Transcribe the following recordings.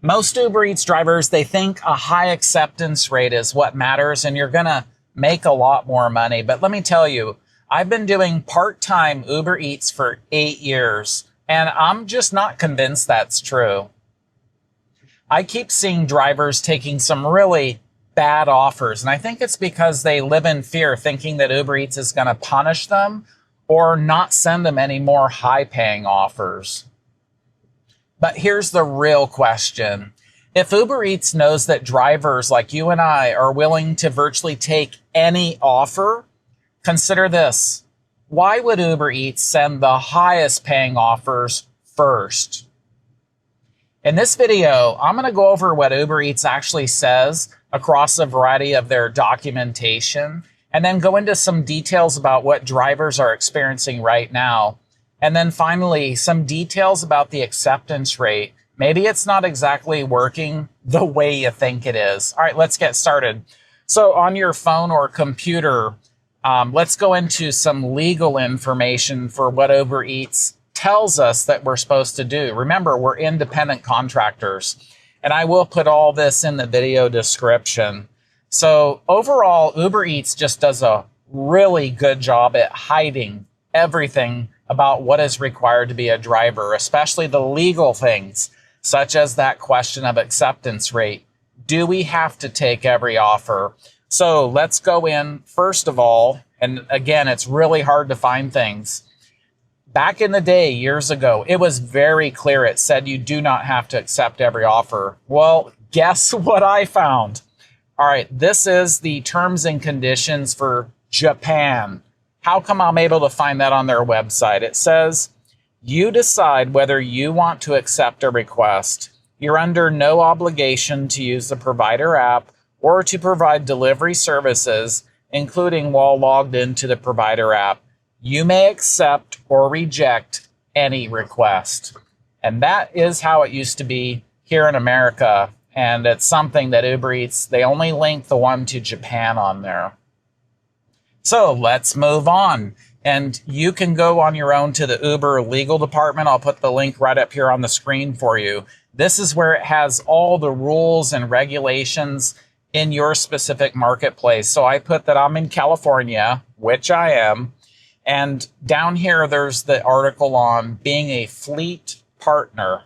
Most Uber Eats drivers, they think a high acceptance rate is what matters and you're going to make a lot more money. But let me tell you, I've been doing part-time Uber Eats for 8 years, and I'm just not convinced that's true. I keep seeing drivers taking some really bad offers, and I think it's because they live in fear, thinking that Uber Eats is going to punish them or not send them any more high-paying offers. But here's the real question. If Uber Eats knows that drivers like you and I are willing to virtually take any offer, consider this. Why would Uber Eats send the highest paying offers first? In this video, I'm going to go over what Uber Eats actually says across a variety of their documentation, and then go into some details about what drivers are experiencing right now. And then finally, some details about the acceptance rate. Maybe it's not exactly working the way you think it is. All right, let's get started. So on your phone or computer, let's go into some legal information for what Uber Eats tells us that we're supposed to do. Remember, we're independent contractors, and I will put all this in the video description. So overall, Uber Eats just does a really good job at hiding everything about what is required to be a driver, especially the legal things, such as that question of acceptance rate. Do we have to take every offer? So let's go in first of all, and again, it's really hard to find things. Back in the day, years ago, it was very clear. It said you do not have to accept every offer. Well, guess what I found? All right, this is the terms and conditions for Japan. How come I'm able to find that on their website? It says, you decide whether you want to accept a request. You're under no obligation to use the provider app or to provide delivery services, including while logged into the provider app. You may accept or reject any request. And that is how it used to be here in America. And it's something that Uber Eats, they only link the one to Japan on there. So let's move on. And you can go on your own to the Uber legal department. I'll put the link right up here on the screen for you. This is where it has all the rules and regulations in your specific marketplace. So I put that I'm in California, which I am. And down here, there's the article on being a fleet partner.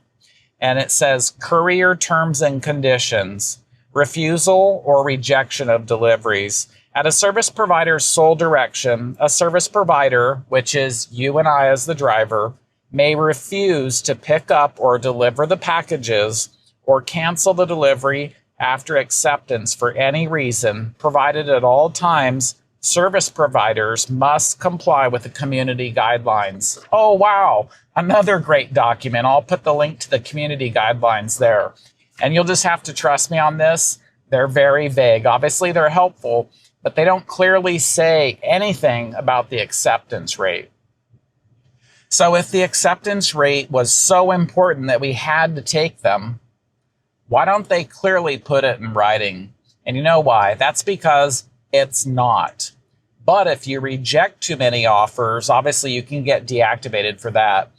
And it says courier terms and conditions, refusal or rejection of deliveries. At a service provider's sole direction, a service provider, which is you and I as the driver, may refuse to pick up or deliver the packages or cancel the delivery after acceptance for any reason, provided at all times service providers must comply with the community guidelines. Oh, wow. Another great document. I'll put the link to the community guidelines there. And you'll just have to trust me on this. They're very vague. Obviously, they're helpful, but they don't clearly say anything about the acceptance rate. So if the acceptance rate was so important that we had to take them, why don't they clearly put it in writing? And you know why? That's because it's not. But if you reject too many offers, obviously you can get deactivated for that.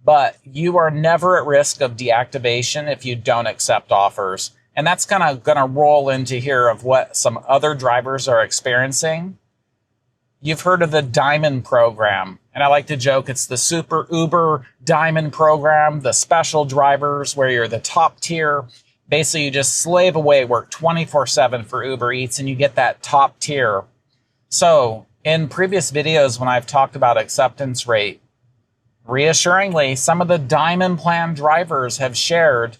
But you are never at risk of deactivation if you don't accept offers. And that's kind of going to roll into here of what some other drivers are experiencing. You've heard of the Diamond program. And I like to joke it's the Super Uber Diamond program, the special drivers where you're the top tier. Basically, you just slave away, work 24/7 for Uber Eats, and you get that top tier. So in previous videos, when I've talked about acceptance rate, reassuringly, some of the Diamond Plan drivers have shared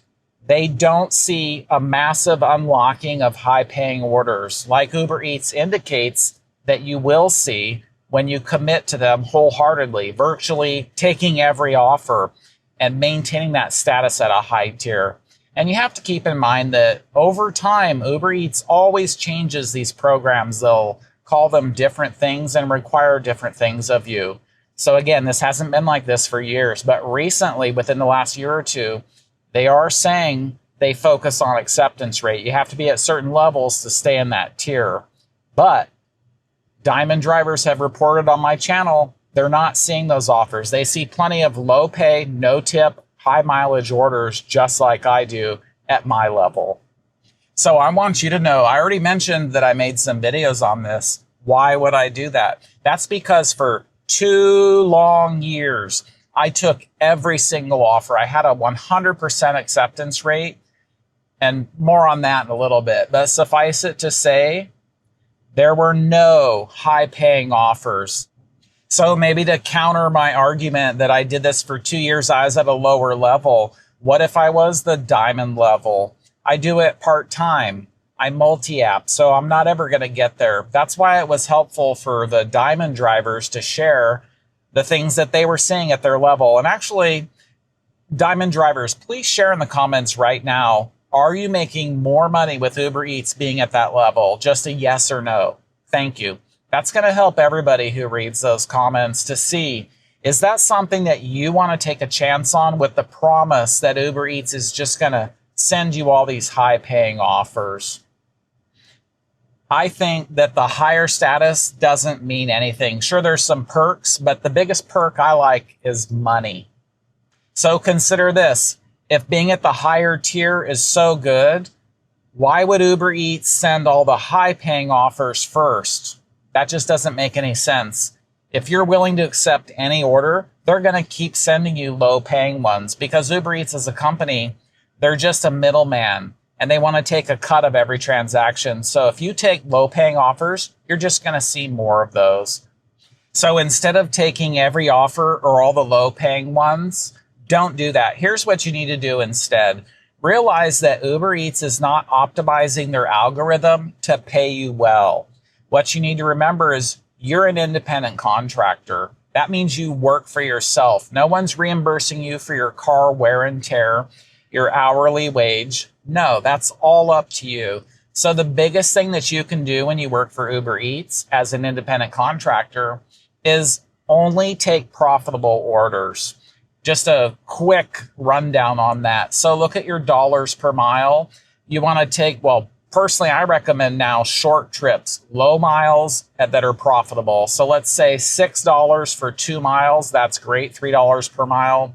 they don't see a massive unlocking of high-paying orders, like Uber Eats indicates that you will see when you commit to them wholeheartedly, virtually taking every offer and maintaining that status at a high tier. And you have to keep in mind that over time, Uber Eats always changes these programs. They'll call them different things and require different things of you. So again, this hasn't been like this for years, but recently, within the last year or two, they are saying they focus on acceptance rate. You have to be at certain levels to stay in that tier. But Diamond drivers have reported on my channel, they're not seeing those offers. They see plenty of low pay, no tip, high mileage orders just like I do. at my level. So I want you to know, I already mentioned that I made some videos on this. Why would I do that? That's because for 2 long years, I took every single offer. I had a 100% acceptance rate, and more on that in a little bit. But suffice it to say, there were no high-paying offers. So maybe to counter my argument that I did this for 2 years, I was at a lower level. What if I was the diamond level? I do it part-time. I multi-app, so I'm not ever going to get there. That's why it was helpful for the diamond drivers to share the things that they were seeing at their level. And actually, diamond drivers, please share in the comments right now. Are you making more money with Uber Eats being at that level? Just a yes or no. Thank you. That's going to help everybody who reads those comments to see, is that something that you want to take a chance on with the promise that Uber Eats is just going to send you all these high-paying offers? I think that the higher status doesn't mean anything. Sure, there's some perks, but the biggest perk I like is money. So consider this. If being at the higher tier is so good, why would Uber Eats send all the high-paying offers first? That just doesn't make any sense. If you're willing to accept any order, they're going to keep sending you low-paying ones because Uber Eats as a company, they're just a middleman and they want to take a cut of every transaction. So if you take low-paying offers, you're just going to see more of those. So instead of taking every offer or all the low-paying ones, don't do that. Here's what you need to do instead. Realize that Uber Eats is not optimizing their algorithm to pay you well. What you need to remember is you're an independent contractor. That means you work for yourself. No one's reimbursing you for your car wear and tear, your hourly wage. No, that's all up to you. So the biggest thing that you can do when you work for Uber Eats as an independent contractor is only take profitable orders. Just a quick rundown on that. So look at your dollars per mile. You want to take, well, personally, I recommend now short trips, low miles that are profitable. So let's say $6 for 2 miles. That's great, $3 per mile.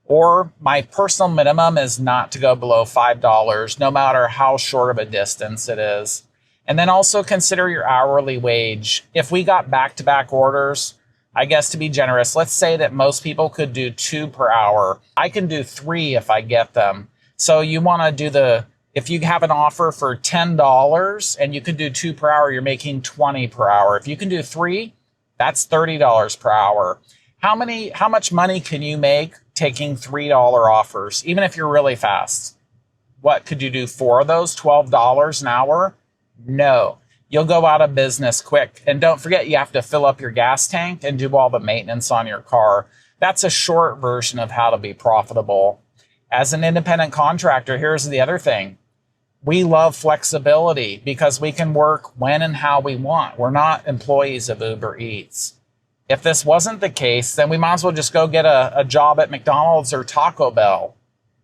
Or my personal minimum is not to go below $5, no matter how short of a distance it is. And then also consider your hourly wage. If we got back-to-back orders, I guess to be generous, let's say that most people could do 2 per hour. I can do 3 if I get them. So you want to do if you have an offer for $10 and you could do 2 per hour, you're making 20 per hour. If you can do 3, that's $30 per hour. How much money can you make taking $3 offers, even if you're really fast? What, could you do 4 of those, $12 an hour? No. You'll go out of business quick. And don't forget, you have to fill up your gas tank and do all the maintenance on your car. That's a short version of how to be profitable. As an independent contractor, here's the other thing. We love flexibility because we can work when and how we want. We're not employees of Uber Eats. If this wasn't the case, then we might as well just go get a job at McDonald's or Taco Bell.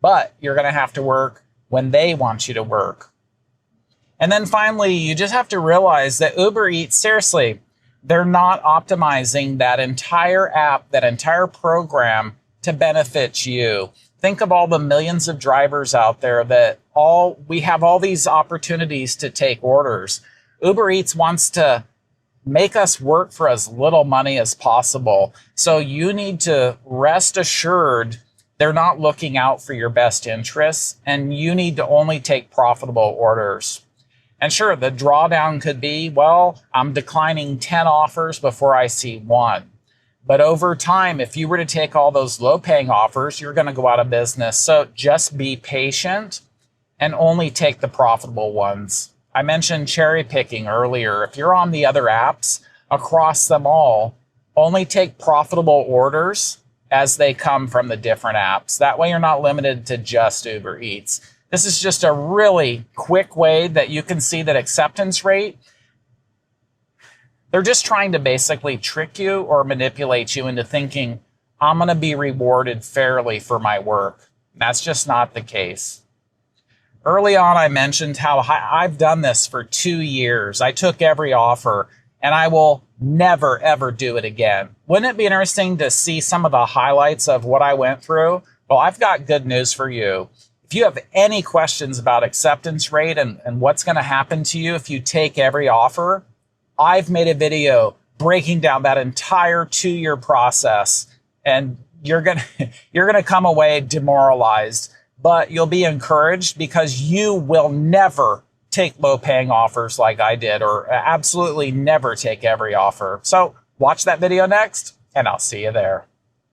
But you're going to have to work when they want you to work. And then finally, you just have to realize that Uber Eats, seriously, they're not optimizing that entire app, that entire program to benefit you. Think of all the millions of drivers out there that we have all these opportunities to take orders. Uber Eats wants to make us work for as little money as possible. So you need to rest assured they're not looking out for your best interests, and you need to only take profitable orders. And sure, the drawdown could be, well, I'm declining 10 offers before I see 1. But over time, if you were to take all those low-paying offers, you're going to go out of business. So just be patient and only take the profitable ones. I mentioned cherry picking earlier. If you're on the other apps, across them all, only take profitable orders as they come from the different apps. That way you're not limited to just Uber Eats. This is just a really quick way that you can see that acceptance rate. They're just trying to basically trick you or manipulate you into thinking, I'm going to be rewarded fairly for my work. That's just not the case. Early on, I mentioned how I've done this for 2 years. I took every offer, and I will never, ever do it again. Wouldn't it be interesting to see some of the highlights of what I went through? Well, I've got good news for you. If you have any questions about acceptance rate and what's going to happen to you if you take every offer, I've made a video breaking down that entire 2-year process, and you're going to come away demoralized, but you'll be encouraged because you will never take low-paying offers like I did, or absolutely never take every offer. So watch that video next, and I'll see you there.